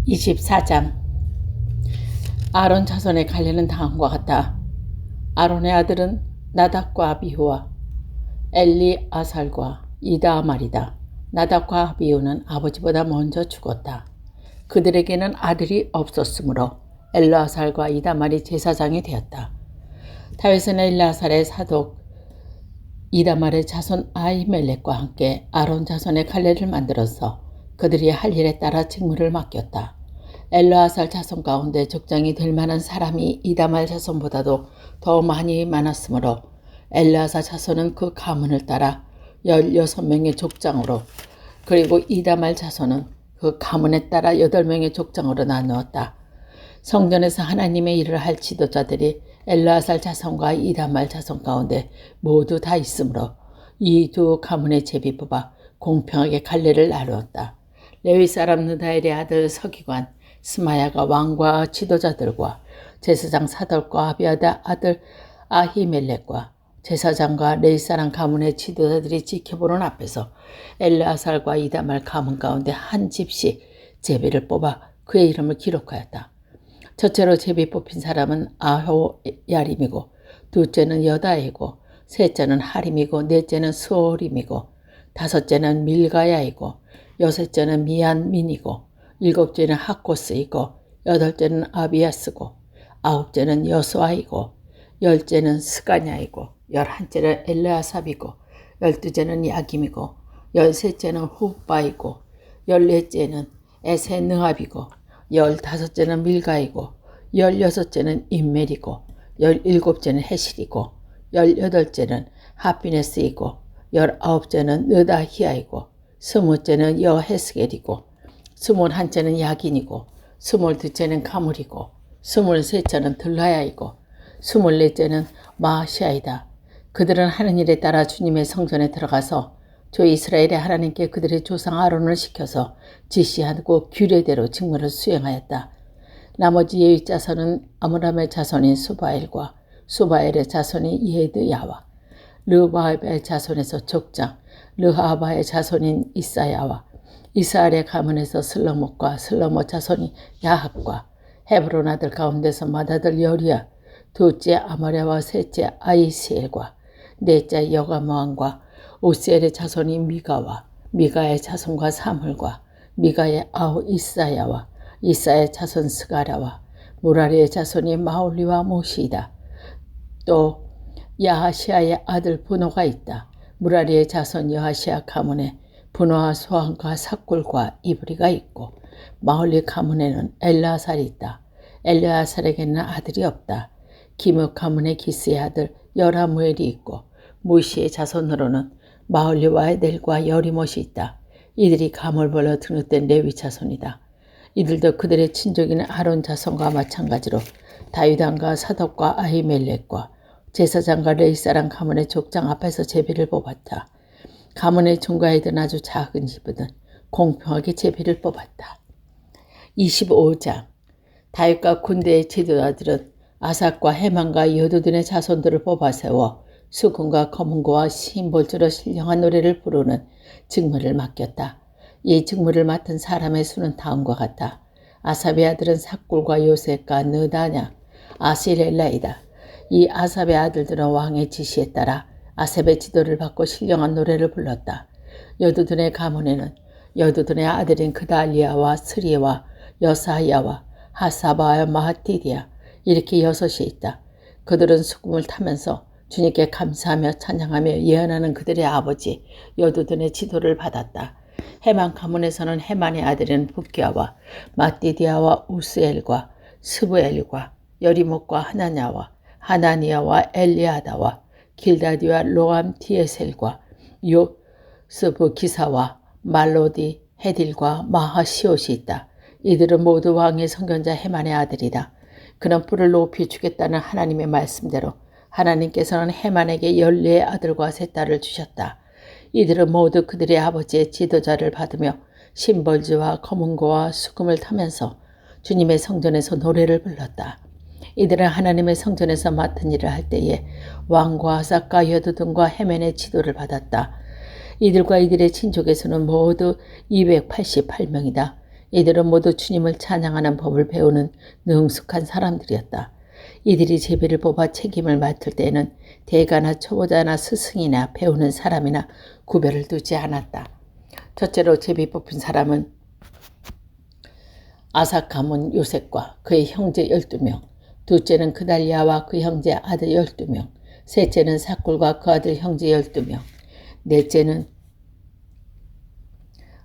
24장. 아론 자손의 관례는 다음과 같다. 아론의 아들은 나답과 아비후와 엘리아살과 이다말이다. 나답과 아비후는 아버지보다 먼저 죽었다. 그들에게는 아들이 없었으므로 엘리아살과 이다말이 제사장이 되었다. 다윗은 엘리아살의 사독 이다말의 자손 아히멜렉과 함께 아론 자손의 관례를 만들어서 그들이 할 일에 따라 직무를 맡겼다. 엘르아살 자손 가운데 족장이 될 만한 사람이 이다말 자손보다도 더 많이 많았으므로 엘르아살 자손은 그 가문을 따라 16명의 족장으로, 그리고 이다말 자손은 그 가문에 따라 8명의 족장으로 나누었다. 성전에서 하나님의 일을 할 지도자들이 엘르아살 자손과 이다말 자손 가운데 모두 다 있으므로 이 두 가문의 제비 뽑아 공평하게 관례를 나누었다. 레위 사람 느다엘의 아들 서기관 스마야가 왕과 지도자들과 제사장 사돌과 아비아다 아들 아히멜렉과 제사장과 레위 사람 가문의 지도자들이 지켜보는 앞에서 엘르아살과 이다말 가문 가운데 한 집씩 제비를 뽑아 그의 이름을 기록하였다. 첫째로 제비 뽑힌 사람은 아호야림이고, 둘째는 여다이고, 셋째는 하림이고, 넷째는 스오림이고, 다섯째는 밀가야이고, 여섯째는 미안민이고, 일곱째는 하코스이고, 여덟째는 아비아스고, 아홉째는 여수아이고, 열째는 스가냐이고, 열한째는 엘르아삽이고, 열두째는 야김이고, 열셋째는 후바이고, 열넷째는 에세느압이고, 열다섯째는 밀가이고, 열여섯째는 임멜이고, 열일곱째는 헤실이고, 열여덟째는 하피네스이고, 열아홉째는 느다히아이고, 스무째는 여헤스겔이고, 스물한째는 야긴이고, 스물둘째는 가물이고, 스물셋째는 들라야이고, 스물넷째는 마시아이다. 그들은 하는 일에 따라 주님의 성전에 들어가서 주 이스라엘의 하나님께 그들의 조상 아론을 시켜서 지시하고 규례대로 직무를 수행하였다. 나머지 예위 자손은 아므람의 자손인 수바엘과 수바엘의 자손인 예드야와 르바의 자손에서 족장 르하바의 자손인 이사야와 이스라엘의 가문에서 슬로못과 슬로못 자손인 야합과 헤브론 아들 가운데서 맏아들 여리야, 둘째 아마랴와 셋째 아이시엘과 넷째 여가모함과 오스엘의 자손인 미가와 미가의 자손과 사물과 미가의 아우 이사야와 이사의 자손 스가라와 무라리의 자손인 마올리와 모시이다. 또 야하시아의 아들 분호가 있다. 무라리의 자손 여하시아 가문에 분호와 소한과 삭굴과 이브리가 있고, 마올리 가문에는 엘르아살이 있다. 엘르아살에게는 아들이 없다. 기므 가문의 기스의 아들 여라무엘이 있고, 무시의 자손으로는 마올리와 에델과 여리못이 있다. 이들이 감을 벌려 등록된 레위 자손이다. 이들도 그들의 친족인 아론 자손과 마찬가지로 다윗 왕과 사독과 아히멜렉과 제사장과 레위 사람 가문의 족장 앞에서 제비를 뽑았다. 가문의 종가이든 아주 작은 집이든 공평하게 제비를 뽑았다. 25장. 다윗과 군대의 지도자들은 아삭과 헤만과 여두둔의 자손들을 뽑아 세워 수금과 검은고와 심볼주로 신령한 노래를 부르는 직무를 맡겼다. 이 직무를 맡은 사람의 수는 다음과 같다. 아삽의 아들은 삭굴과 요셉과 느다냐, 아시렐라이다. 이 아삽의 아들들은 왕의 지시에 따라 아삽의 지도를 받고 신령한 노래를 불렀다. 여두둔의 가문에는 여두둔의 아들인 그달리아와 스리와 여사야와 하사바와 마하티디아 이렇게 6이 있다. 그들은 수금을 타면서 주님께 감사하며 찬양하며 예언하는 그들의 아버지 여두둔의 지도를 받았다. 헤만 가문에서는 헤만의 아들인 붓기아와 마띠디아와 우스엘과 스브엘과 여리목과 하나냐와 하나니아와 엘리아다와 길다디와 로암티에셀과 요스브 기사와 말로디 헤딜과 마하시옷이 있다. 이들은 모두 왕의 선견자 헤만의 아들이다. 그는 뿔을 높이 주겠다는 하나님의 말씀대로 하나님께서는 헤만에게 14 아들과 3 딸을 주셨다. 이들은 모두 그들의 아버지의 지도자를 받으며 심벌주와 검은고와 수금을 타면서 주님의 성전에서 노래를 불렀다. 이들은 하나님의 성전에서 맡은 일을 할 때에 왕과 아삭과 여두둔과 헤맨의 지도를 받았다. 이들과 이들의 친족에서는 모두 288명이다. 이들은 모두 주님을 찬양하는 법을 배우는 능숙한 사람들이었다. 이들이 제비를 뽑아 책임을 맡을 때에는 대가나 초보자나 스승이나 배우는 사람이나 구별을 두지 않았다. 첫째로 제비 뽑힌 사람은 아삭 가문 요셉과 그의 형제 12명, 둘째는 그달리아와 그 형제 아들 12명, 셋째는 사꿀과 그 아들 형제 12명,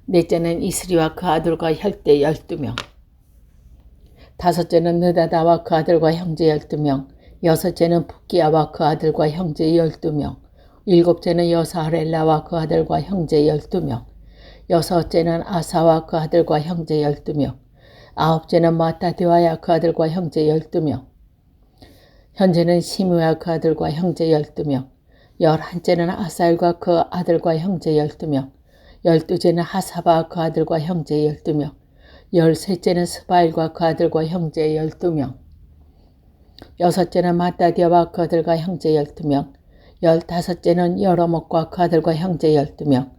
넷째는 이스리와 그 아들과 혈대 12명, 다섯째는 느다다와 그 아들과 형제 12명, 여섯째는 붓기야와 그 아들과 형제 12명, 일곱째는 여사하렐라와 그 아들과 형제 12명, 여섯째는 아사와 그 아들과 형제 12명, 아홉째는 마따디와야 그 아들과 형제 12명, 현재는 시므와 그 아들과 형제 12명, 열한째는 아사엘과 그 아들과 형제 12명, 열두째는 하사바 그 아들과 형제 12명, 열셋째는 스바일과 그 아들과 형제 12명, 여섯째는 마따디아와 그 아들과 형제 12명, 열다섯째는 여러목과 그 아들과 형제 12명,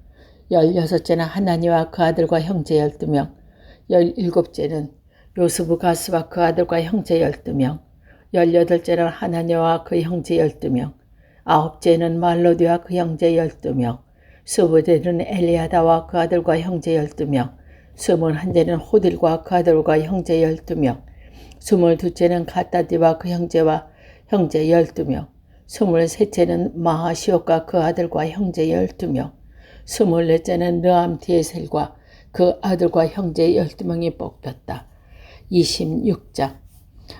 열여섯째는 하나니와 그 아들과 형제 12명, 열일곱째는 요스부 가스와 그 아들과 형제 12명, 열여덟째는 하나니와 그 형제 12명, 아홉째는 말로디와 그 형제 12명, 스무째는 엘리아다와 그 아들과 형제 12명, 스물한째는 호딜과 그 아들과 형제 12명, 스물두째는 가따디와 그 형제와 형제 12명, 스물셋째는 마하시옥과 그 아들과 형제 12명, 스물넷째는 르암디에셀과 그 아들과 형제 12명이 뽑혔다. 26장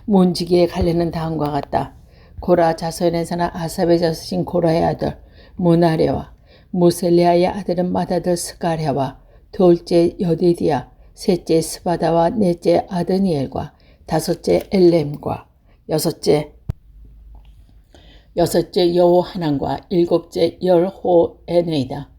문지기의 갈래는 다음과 같다. 고라 자손에서는 아삽의 자손인 고라의 아들 무나레와 무셀리아의 아들은 맏아들 스가랴와 둘째 여디디야, 셋째 스바다와 넷째 아드니엘과 다섯째 엘렘과 여섯째 여호하난과 일곱째 열호에네이다.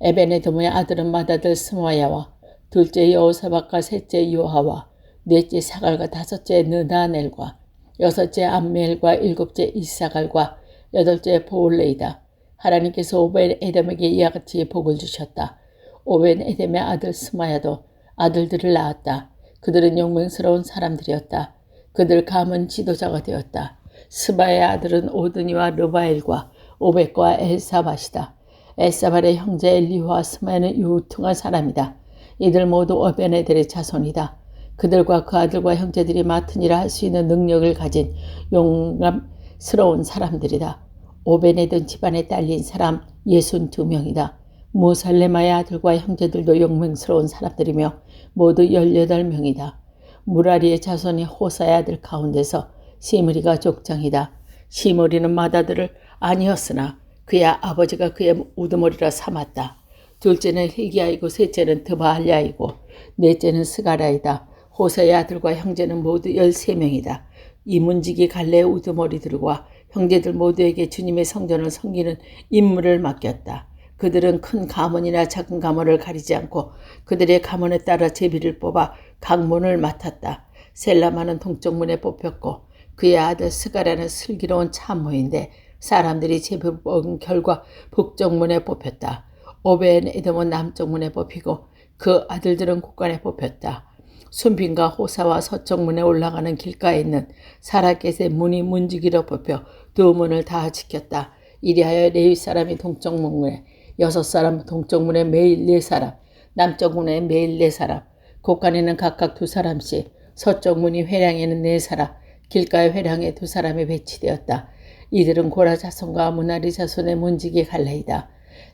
에베네돔의 아들은 맏아들 스마야와 둘째 여호사박과 셋째 요하와 넷째 사갈과 다섯째 느다넬과 여섯째 암멜과 일곱째 이사갈과 여덟째 보올레이다. 하나님께서 오벤 에돔에게 이와 같이 복을 주셨다. 오벤 에돔의 아들 스마야도 아들들을 낳았다. 그들은 용맹스러운 사람들이었다. 그들 감은 지도자가 되었다. 스바의 아들은 오드니와 르바엘과 오벳과 엘사밧이다. 엘사밧의 형제 엘리후와 스마야는 유퉁한 사람이다. 이들 모두 오벤에델의 자손이다. 그들과 그 아들과 형제들이 맡은 일을 할 수 있는 능력을 가진 용감스러운 사람들이다. 오벤에덴 집안에 딸린 사람 62명이다. 무살레마의 아들과 형제들도 용맹스러운 사람들이며 모두 18명이다. 무라리의 자손이 호사의 아들 가운데서 시므리가 족장이다. 시므리는 맏아들을 아니었으나 그의 아버지가 그의 우두머리라 삼았다. 둘째는 hil기야이고 셋째는 드바알야이고 넷째는 스가랴이다. 호사의 아들과 형제는 모두 13명이다. 이 문지기 갈래의 우두머리들과 형제들 모두에게 주님의 성전을 섬기는 임무를 맡겼다. 그들은 큰 가문이나 작은 가문을 가리지 않고 그들의 가문에 따라 제비를 뽑아 각문을 맡았다. 셀라마는 동쪽문에 뽑혔고 그의 아들 스가랴는 슬기로운 참모인데 사람들이 제비를 뽑은 결과 북쪽문에 뽑혔다. 오벤 에돔은 남쪽문에 뽑히고 그 아들들은 곳간에 뽑혔다. 순빈과 호사와 서쪽문에 올라가는 길가에 있는 사라겟의 문이 문지기로 뽑혀 두 문을 다 지켰다. 이리하여 레위 사람이 동쪽문에 6사람, 동쪽문에 매일 4사람, 남쪽문에 매일 4사람, 곳간에는 각각 2사람씩, 서쪽문이 회량에는 4사람, 길가의 회량에 2사람이 배치되었다. 이들은 고라 자손과 무나리 자손의 문지기 갈래이다.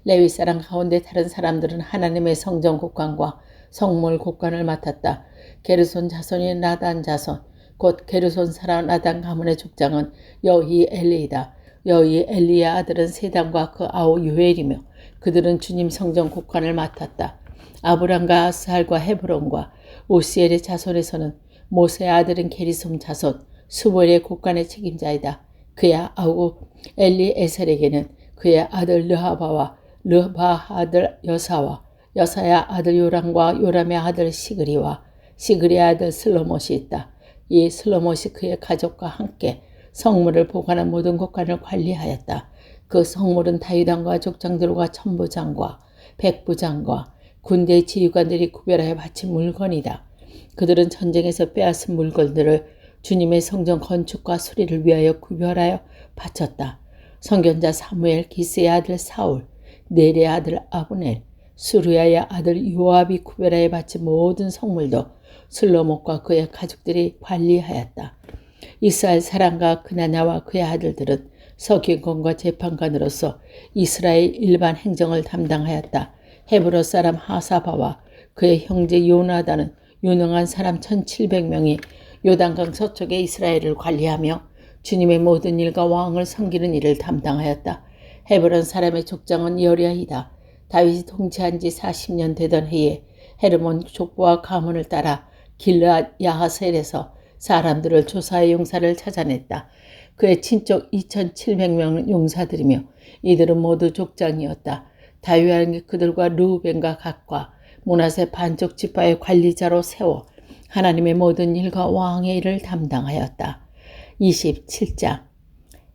레위 사람 가운데 다른 사람들은 하나님의 성전 곳간과 성물 곳간을 맡았다. 게르손 자손이 나단 자손, 곧 게르손 사람 나단 가문의 족장은 여히 엘리이다. 여히 엘리의 아들은 세단과 그 아우 유엘이며 그들은 주님 성전 곳간을 맡았다. 아브람과 아스할과 헤브론과 오스엘의 자손에서는 모세의 아들은 게리솜 자손 수볼의 곳간의 책임자이다. 그의 아우 엘리에셀에게는 그의 아들 르하바와 르바 아들 여사와 여사의 아들 요람과 요람의 아들 시그리와 시그리의 아들 슬로못이 있다. 이 슬로못이 그의 가족과 함께 성물을 보관한 모든 곳간을 관리하였다. 그 성물은 다윗왕과 족장들과 천부장과 백부장과 군대의 지휘관들이 구별하여 바친 물건이다. 그들은 전쟁에서 빼앗은 물건들을 주님의 성전 건축과 수리를 위하여 구별하여 바쳤다. 선견자 사무엘, 기스의 아들 사울, 넬의 아들 아브넬, 수르야의 아들 요압이 구별하여 바친 모든 성물도 슬로목과 그의 가족들이 관리하였다. 이스라엘 사람과 그나냐와 그의 아들들은 서기관과 재판관으로서 이스라엘 일반 행정을 담당하였다. 헤브론 사람 하사바와 그의 형제 요나단은 유능한 사람 1700명이 요단강 서쪽의 이스라엘을 관리하며 주님의 모든 일과 왕을 섬기는 일을 담당하였다. 헤브론 사람의 족장은 여리아이다. 다윗이 통치한 지 40년 되던 해에 헤르몬 족보와 가문을 따라 길르앗 야하셀에서 사람들을 조사해 용사를 찾아냈다. 그의 친족 2700명은 용사들이며 이들은 모두 족장이었다. 다윗이 그들과 르우벤과 갓과 므낫세 반쪽 지파의 관리자로 세워 하나님의 모든 일과 왕의 일을 담당하였다. 27장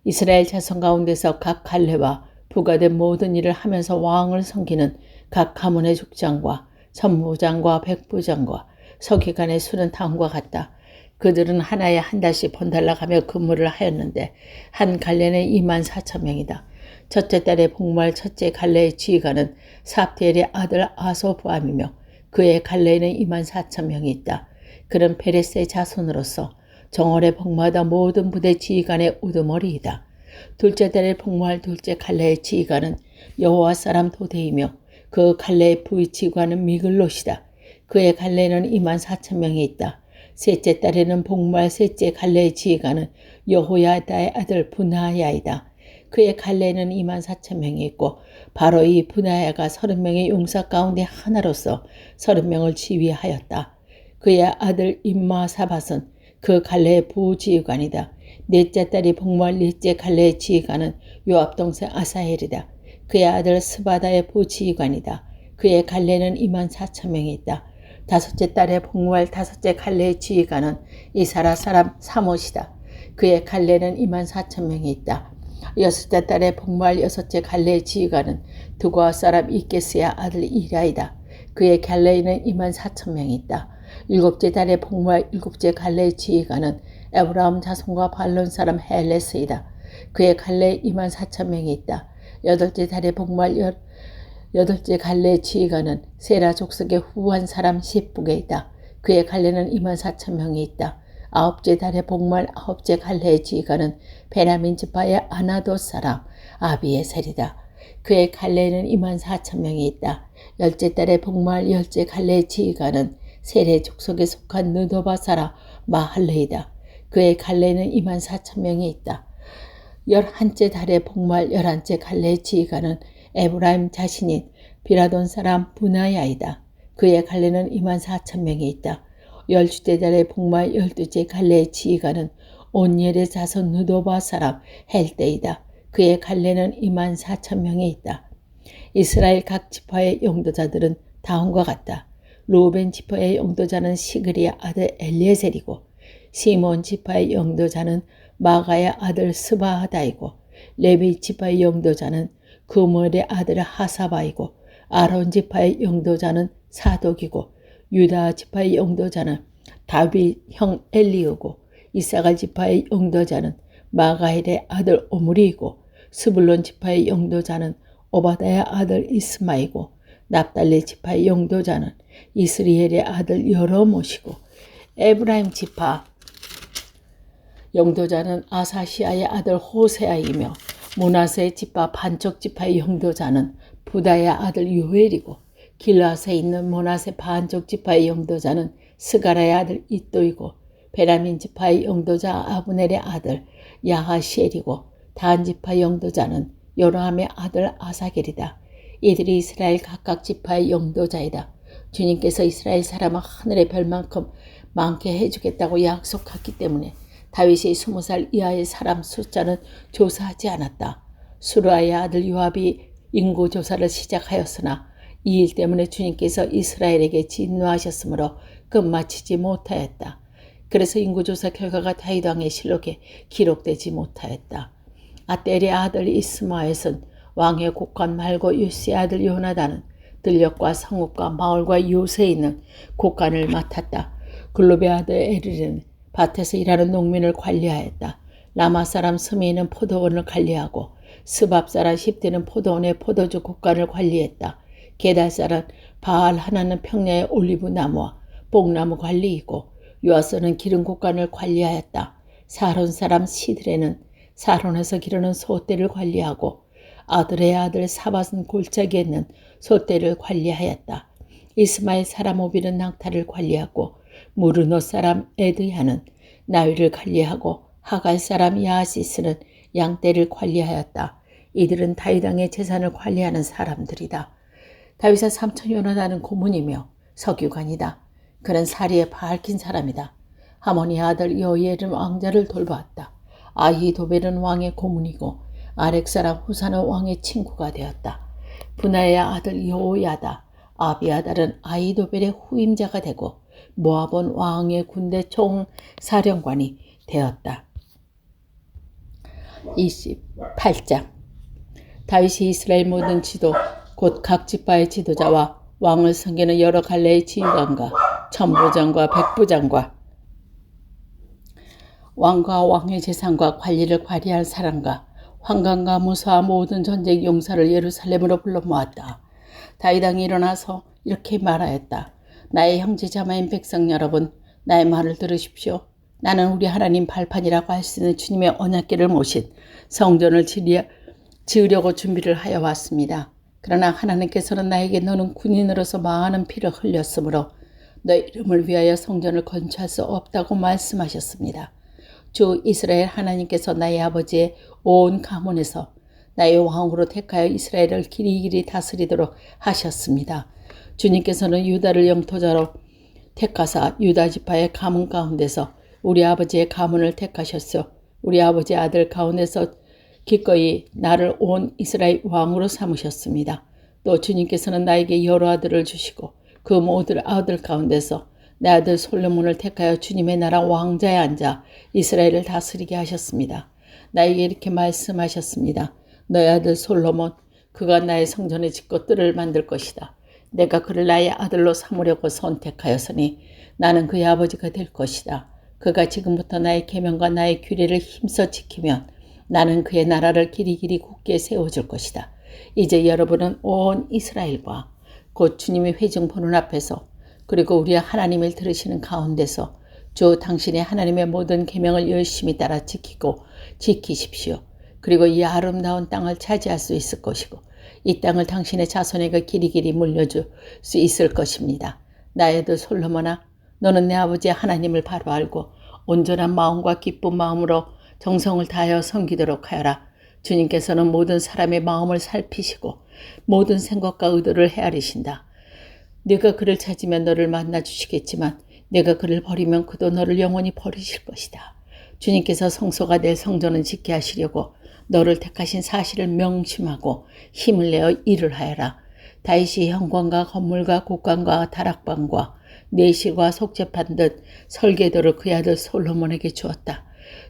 이스라엘 자손 가운데서 각 갈래와 부가된 모든 일을 하면서 왕을 섬기는 각 가문의 족장과 천부장과 백부장과 서기관의 수는 다음과 같다. 그들은 하나에 한 달씩 번달아가며 근무를 하였는데 한 갈래는 24,000명이다. 첫째 달에 복무할 첫째 갈래의 지휘관은 삽디엘의 아들 아소부암이며 그의 갈래에는 24,000명이 있다. 그는 페레스의 자손으로서 정월에 복무하다 모든 부대 지휘관의 우두머리이다. 둘째 달에 복무할 둘째 갈래의 지휘관은 여호와 사람 도대이며 그 갈래의 부지휘관은 미글롯이다. 그의 갈래에는 24,000명이 있다. 셋째 달에는 복무할 셋째 갈래의 지휘관은 여호야다의 아들 분하야이다. 그의 갈래에는 24,000명이 있고 바로 이 분하야가 30명의 용사 가운데 하나로서 30명을 지휘하였다. 그의 아들 임마사밧은 그 갈래의 부지휘관이다. 넷째 딸이 복무할 넷째 갈래의 지휘관은 요압 동생 아사헬이다. 그의 아들 스바다의 부지휘관이다. 그의 갈래는 24,000명이 있다. 다섯째 딸에 복무할 다섯째 갈래의 지휘관은 이사라 사람 사못이다. 그의 갈래는 24,000명이 있다. 여섯째 딸에 복무할 여섯째 갈래의 지휘관은 두고아 사람 이게스의 아들 이라이다. 그의 갈래에는 24,000명이 있다. 일곱째 달에 복무할 일곱째 갈래의 지휘관은 에브라임 자손과 발론 사람 헬레스이다. 그의 갈래에 24,000명이 있다. 여덟째 달에 복무할 여덟째 갈래의 지휘관은 세라 족속의 후한 사람 시북에 있다. 그의 갈래는 24,000명이 있다. 아홉째 달에 복무할 아홉째 갈래의 지휘관은 베냐민 지파의 아나도 사람 아비에셀이다. 그의 갈래에는 24,000명이 있다. 열째 달에 복무할 열째 갈래의 지휘관은 세레 족속에 속한 느도바 사람 마할레이다. 그의 갈래에는 24,000명이 있다. 11째 달에 복무할 11째 갈래의 지휘관은 에브라임 자신인 비라돈 사람 분하야이다. 그의 갈래는 24,000명이 있다. 12째 달에 복무할 12째 갈래의 지휘관은 온니엘의 자손 느도바 사람 헬데이다. 그의 갈래는 24,000명이 있다. 이스라엘 각 지파의 용도자들은 다음과 같다. 루벤 지파의 용도자는 시그리의 아들 엘리에셀이고 시몬 지파의 용도자는 마가의 아들 스바하다이고 레위 지파의 용도자는 그물의 아들 하사바이고 아론 지파의 용도자는 사독이고 유다 지파의 용도자는 다윗 형 엘리우고 이사갈 지파의 용도자는 마가헬의 아들 오므리이고 스불론 지파의 용도자는 오바다의 아들 이스마이고 납달리 지파의 용도자는 이스리엘의 아들 여로못이고 에브라임 지파 용도자는 아사시아의 아들 호세아이며 므낫세 지파 반쪽 지파의 용도자는 부다의 아들 요엘이고 길라앗에 있는 므낫세 반쪽 지파의 용도자는 스가라의 아들 이또이고 베냐민 지파의 용도자 아브넬의 아들 야하시엘이고 단 지파의 용도자는 요람의 아들 아사겔이다. 이들이 이스라엘 각각 지파의 용도자이다. 주님께서 이스라엘 사람을 하늘의 별만큼 많게 해주겠다고 약속했기 때문에 다윗이 20살 이하의 사람 숫자는 조사하지 않았다. 수르아의 아들 요압이 인구 조사를 시작하였으나 이 일 때문에 주님께서 이스라엘에게 진노하셨으므로 끝마치지 못하였다. 그래서 인구조사 결과가 다윗 왕의 실록에 기록되지 못하였다. 아델의 아들 이스마엘은 왕의 곡관 말고 유스의 아들 요나단은 들녘과 성읍과 마을과 요새에 있는 곡관을 맡았다. 글룹의 아들 에릴은 밭에서 일하는 농민을 관리하였다. 라마 사람 스미는 포도원을 관리하고 스밥 사람 십대는 포도원의 포도주 곡간을 관리했다. 게달 사람 바알 하나는 평야의 올리브 나무와 뽕나무 관리이고 요아스는 기름 곡간을 관리하였다. 사론 사람 시드레는 사론에서 기르는 소떼를 관리하고 아들의 아들 사밧은 골짜기에 있는 소떼를 관리하였다. 이스마엘 사람 오빌은 낙타를 관리하고 무르노 사람 에드야는 나위를 관리하고 하갈 사람 야시스는 양떼를 관리하였다. 이들은 다윗 왕의 재산을 관리하는 사람들이다. 다윗의 삼촌 요나단은 고문이며 서기관이다. 그는 사리에 밝힌 사람이다. 하모니 아들 여이엘은 왕자를 돌보았다. 아히도벨은 왕의 고문이고 아렉 사람 후사는 왕의 친구가 되었다. 분하의 아들 여호야다 아비아달은 아히도벨의 후임자가 되고 모압은 왕의 군대 총사령관이 되었다. 28장 다윗이 이스라엘 모든 지도 곧 각 지파의 지도자와 왕을 섬기는 여러 갈래의 지휘관과 천부장과 백부장과 왕과 왕의 재산과 관리를 관리할 사람과 환관과 무사와 모든 전쟁 용사를 예루살렘으로 불러 모았다. 다윗 왕이 일어나서 이렇게 말하였다. 나의 형제 자매인 백성 여러분, 나의 말을 들으십시오. 나는 우리 하나님 발판이라고 할 수 있는 주님의 언약궤를 모신 성전을 지으려고 준비를 하여 왔습니다. 그러나 하나님께서는 나에게 너는 군인으로서 많은 피를 흘렸으므로 너 이름을 위하여 성전을 건축할 수 없다고 말씀하셨습니다. 주 이스라엘 하나님께서 나의 아버지의 온 가문에서 나의 왕으로 택하여 이스라엘을 길이길이 다스리도록 하셨습니다. 주님께서는 유다를 영토자로 택하사 유다 지파의 가문 가운데서 우리 아버지의 가문을 택하셨어. 우리 아버지 아들 가운데서 기꺼이 나를 온 이스라엘 왕으로 삼으셨습니다. 또 주님께서는 나에게 여러 아들을 주시고 그 모든 아들 가운데서 내 아들 솔로몬을 택하여 주님의 나라 왕자에 앉아 이스라엘을 다스리게 하셨습니다. 나에게 이렇게 말씀하셨습니다. 너의 아들 솔로몬, 그가 나의 성전에 짓고 뜰을 만들 것이다. 내가 그를 나의 아들로 삼으려고 선택하였으니 나는 그의 아버지가 될 것이다. 그가 지금부터 나의 계명과 나의 규례를 힘써 지키면 나는 그의 나라를 길이길이 굳게 세워줄 것이다. 이제 여러분은 온 이스라엘과 곧 주님의 회중 보는 앞에서 그리고 우리 하나님을 들으시는 가운데서 주 당신의 하나님의 모든 계명을 열심히 따라 지키십시오. 그리고 이 아름다운 땅을 차지할 수 있을 것이고 이 땅을 당신의 자손에게 길이길이 물려줄 수 있을 것입니다. 나의 아들 솔로몬아, 너는 내 아버지 하나님을 바로 알고 온전한 마음과 기쁜 마음으로 정성을 다하여 섬기도록 하여라. 주님께서는 모든 사람의 마음을 살피시고 모든 생각과 의도를 헤아리신다. 네가 그를 찾으면 너를 만나 주시겠지만 네가 그를 버리면 그도 너를 영원히 버리실 것이다. 주님께서 성소가 될 성전을 짓게 하시려고 너를 택하신 사실을 명심하고 힘을 내어 일을 하여라. 다윗이 현관과 건물과 곡관과 다락방과 내실과 속죄판 듯 설계도를 그의 아들 솔로몬에게 주었다.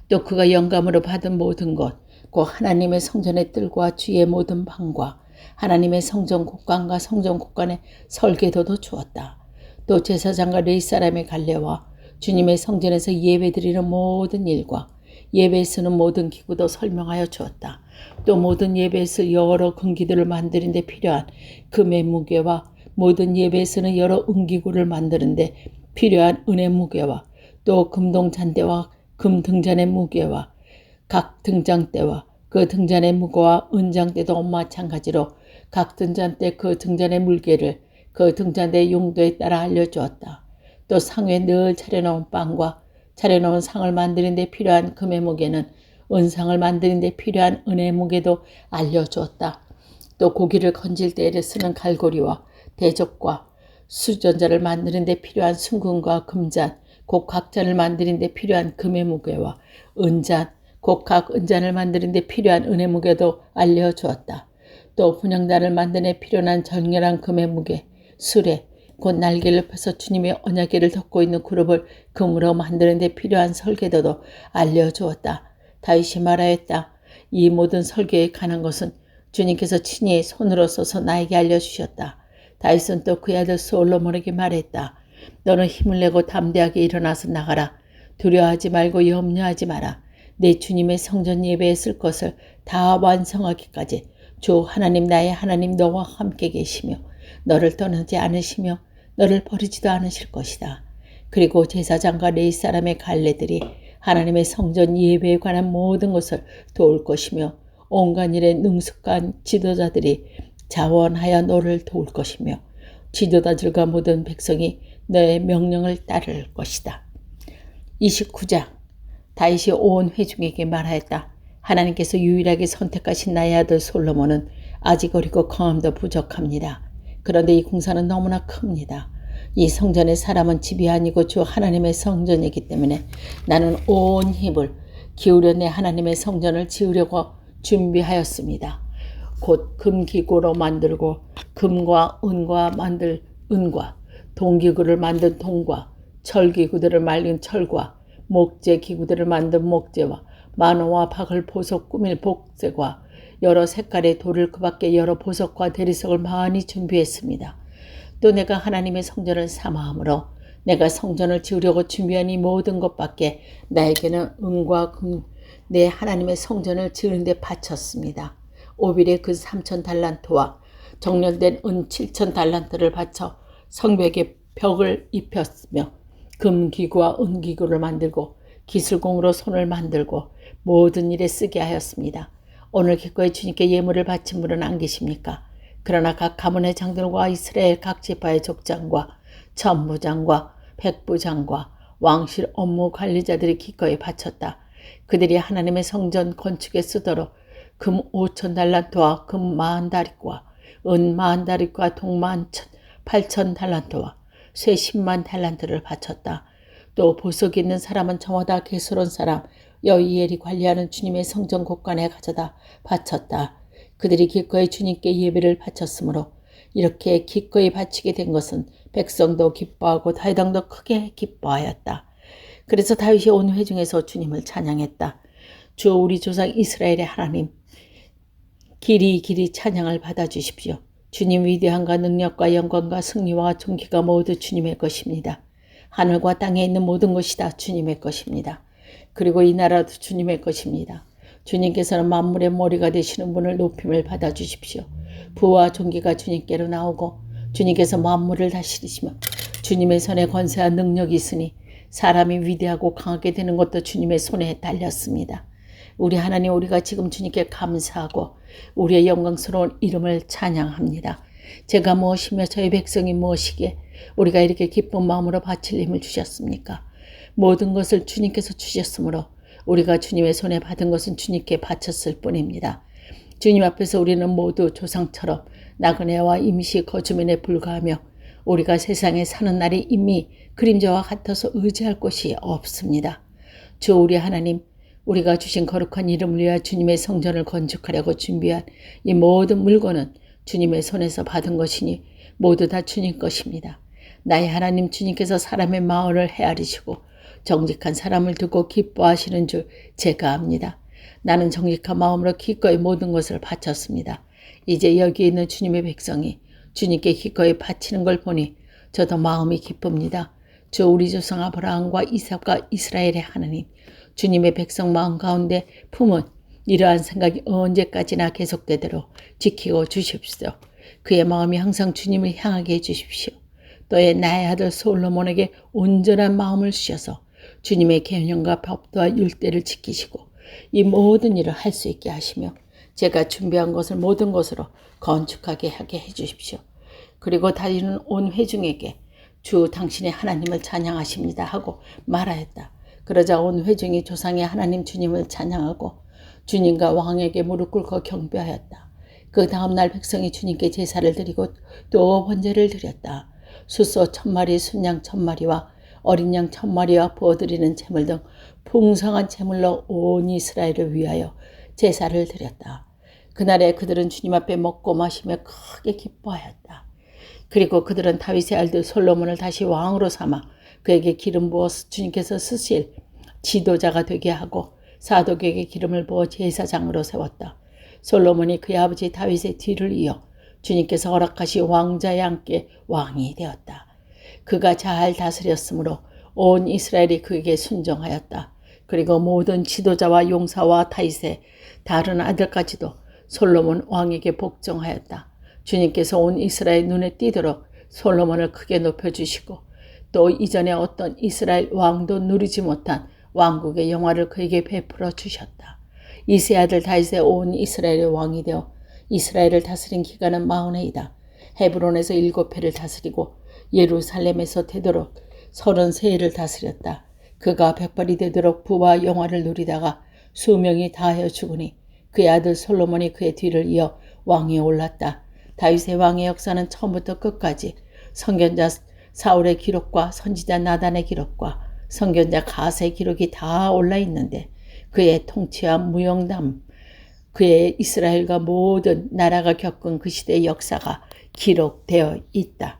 또 그가 영감으로 받은 모든 것, 곧 하나님의 성전의 뜰과 주의 모든 방과 하나님의 성전 곡관과 성전 곡관의 설계도도 주었다. 또 제사장과 레위 사람의 갈례와 주님의 성전에서 예배드리는 모든 일과 예배에 쓰는 모든 기구도 설명하여 주었다. 또 모든 예배에 쓸 여러 금기들을 만드는 데 필요한 금의 무게와 모든 예배에 쓰는 여러 은기구를 만드는 데 필요한 은의 무게와 또 금동 잔대와 금 등잔의 무게와 각 등잔대와 그 등잔의 무게와 은장대도 마찬가지로 각 등잔대 그 등잔의 물개를 그 등잔대의 용도에 따라 알려주었다. 또 상에 늘 차려놓은 빵과 차려놓은 상을 만드는 데 필요한 금의 무게는 은상을 만드는 데 필요한 은의 무게도 알려주었다. 또 고기를 건질 때 쓰는 갈고리와 대접과 수전자를 만드는 데 필요한 순금과 금잔, 곧 각잔을 만드는 데 필요한 금의 무게와 은잔, 곧 각 은잔을 만드는 데 필요한 은의 무게도 알려주었다. 또 분향단을 만드는 데 필요한 정렬한 금의 무게, 수레, 곧 날개를 펴서 주님의 언약궤를 덮고 있는 그룹을 금으로 만드는 데 필요한 설계도도 알려주었다. 다윗이 말하였다. 이 모든 설계에 관한 것은 주님께서 친히 손으로 써서 나에게 알려주셨다. 다윗은 또 그의 아들 솔로몬에게 말했다. 너는 힘을 내고 담대하게 일어나서 나가라. 두려워하지 말고 염려하지 마라. 내 주님의 성전 예배에 쓸 것을 다 완성하기까지 주 하나님 나의 하나님 너와 함께 계시며 너를 떠나지 않으시며 너를 버리지도 않으실 것이다. 그리고 제사장과 레위 사람의 갈례들이 하나님의 성전 예배에 관한 모든 것을 도울 것이며 온갖 일에 능숙한 지도자들이 자원하여 너를 도울 것이며 지도자들과 모든 백성이 너의 명령을 따를 것이다. 29장 다윗이 온 회중에게 말하였다. 하나님께서 유일하게 선택하신 나의 아들 솔로몬은 아직 어리고 경험도 부족합니다. 그런데 이 공사는 너무나 큽니다. 이 성전의 사람은 집이 아니고 주 하나님의 성전이기 때문에 나는 온 힘을 기울여 내 하나님의 성전을 지으려고 준비하였습니다. 곧 금기구로 만들고 금과 은과 만들 은과 동기구를 만든 동과 철기구들을 말린 철과 목재 기구들을 만든 목재와 만호와 박을 보석 꾸밀 복재과 여러 색깔의 돌을 그 밖에 여러 보석과 대리석을 많이 준비했습니다. 또 내가 하나님의 성전을 삼아함으로 내가 성전을 지으려고 준비한 이 모든 것밖에 나에게는 은과 금 내 하나님의 성전을 지으는 데 바쳤습니다. 오빌의 그 3,000달란트와 정렬된 은 7,000달란트를 바쳐 성벽에 벽을 입혔으며 금기구와 은기구를 만들고 기술공으로 손을 만들고 모든 일에 쓰게 하였습니다. 오늘 기꺼이 주님께 예물을 바친 분은 안 계십니까? 그러나 각 가문의 장들과 이스라엘 각 지파의 족장과 천부장과 백부장과 왕실 업무 관리자들이 기꺼이 바쳤다. 그들이 하나님의 성전 건축에 쓰도록 금 5,000달란트와 금 40,000다리과 은 40,000다리과 동 18,000달란트와 쇠 100,000달란트를 바쳤다. 또 보석이 있는 사람은 저마다 게스론 사람 여이엘이 관리하는 주님의 성전 곳간에 가져다 바쳤다. 그들이 기꺼이 주님께 예배를 바쳤으므로 이렇게 기꺼이 바치게 된 것은 백성도 기뻐하고 다윗 왕도 크게 기뻐하였다. 그래서 다윗이 온 회중에서 주님을 찬양했다. 주 우리 조상 이스라엘의 하나님 길이 찬양을 받아주십시오. 주님 위대함과 능력과 영광과 승리와 존귀가 모두 주님의 것입니다. 하늘과 땅에 있는 모든 것이 다 주님의 것입니다. 그리고 이 나라도 주님의 것입니다. 주님께서는 만물의 머리가 되시는 분을 높임을 받아주십시오. 부와 존귀가 주님께로 나오고 주님께서 만물을 다스리시며 주님의 손에 권세와 능력이 있으니 사람이 위대하고 강하게 되는 것도 주님의 손에 달렸습니다. 우리 하나님 우리가 지금 주님께 감사하고 우리의 영광스러운 이름을 찬양합니다. 제가 무엇이며 저희 백성이 무엇이기에 우리가 이렇게 기쁜 마음으로 바칠 힘을 주셨습니까? 모든 것을 주님께서 주셨으므로 우리가 주님의 손에 받은 것은 주님께 바쳤을 뿐입니다. 주님 앞에서 우리는 모두 조상처럼 나그네와 임시 거주민에 불과하며 우리가 세상에 사는 날이 이미 그림자와 같아서 의지할 곳이 없습니다. 주 우리 하나님 우리가 주신 거룩한 이름을 위하여 주님의 성전을 건축하려고 준비한 이 모든 물건은 주님의 손에서 받은 것이니 모두 다 주님 것입니다. 나의 하나님 주님께서 사람의 마음을 헤아리시고 정직한 사람을 두고 기뻐하시는 줄 제가 압니다. 나는 정직한 마음으로 기꺼이 모든 것을 바쳤습니다. 이제 여기 있는 주님의 백성이 주님께 기꺼이 바치는 걸 보니 저도 마음이 기쁩니다. 주 우리 조상 아브라함과 이삭과 이스라엘의 하나님 주님의 백성 마음 가운데 품은 이러한 생각이 언제까지나 계속되도록 지키고 주십시오. 그의 마음이 항상 주님을 향하게 해주십시오. 또의 나의 아들 솔로몬에게 온전한 마음을 주셔서 주님의 계명과 법도와 율대를 지키시고 이 모든 일을 할 수 있게 하시며 제가 준비한 것을 모든 것으로 건축하게 하게 해주십시오. 그리고 다윗은 온 회중에게 주 당신의 하나님을 찬양하십니다 하고 말하였다. 그러자 온 회중이 조상의 하나님 주님을 찬양하고 주님과 왕에게 무릎 꿇고 경배하였다. 그 다음날 백성이 주님께 제사를 드리고 또 번제를 드렸다. 숫소 1,000마리, 순양 1,000마리와 어린 양 1,000마리와 부어드리는 제물 등 풍성한 제물로 온 이스라엘을 위하여 제사를 드렸다. 그날에 그들은 주님 앞에 먹고 마시며 크게 기뻐하였다. 그리고 그들은 다윗의 아들 솔로몬을 다시 왕으로 삼아 그에게 기름 부어서 주님께서 쓰실 지도자가 되게 하고 사독에게 기름을 부어 제사장으로 세웠다. 솔로몬이 그의 아버지 다윗의 뒤를 이어 주님께서 허락하신 왕자의 함께 왕이 되었다. 그가 잘 다스렸으므로 온 이스라엘이 그에게 순종하였다. 그리고 모든 지도자와 용사와 다윗의 다른 아들까지도 솔로몬 왕에게 복종하였다. 주님께서 온 이스라엘 눈에 띄도록 솔로몬을 크게 높여주시고 또 이전에 어떤 이스라엘 왕도 누리지 못한 왕국의 영화를 그에게 베풀어 주셨다. 이세 아들 다윗의 온 이스라엘의 왕이 되어 이스라엘을 다스린 기간은 40해이다. 헤브론에서 7해를 다스리고 예루살렘에서 되도록 33해를 다스렸다. 그가 백발이 되도록 부와 영화를 누리다가 수명이 다하여 죽으니 그의 아들 솔로몬이 그의 뒤를 이어 왕위에 올랐다. 다윗의 왕의 역사는 처음부터 끝까지 선견자 사울의 기록과 선지자 나단의 기록과 선견자 가세의 기록이 다 올라 있는데 그의 통치와 무용담, 그의 이스라엘과 모든 나라가 겪은 그 시대의 역사가 기록되어 있다.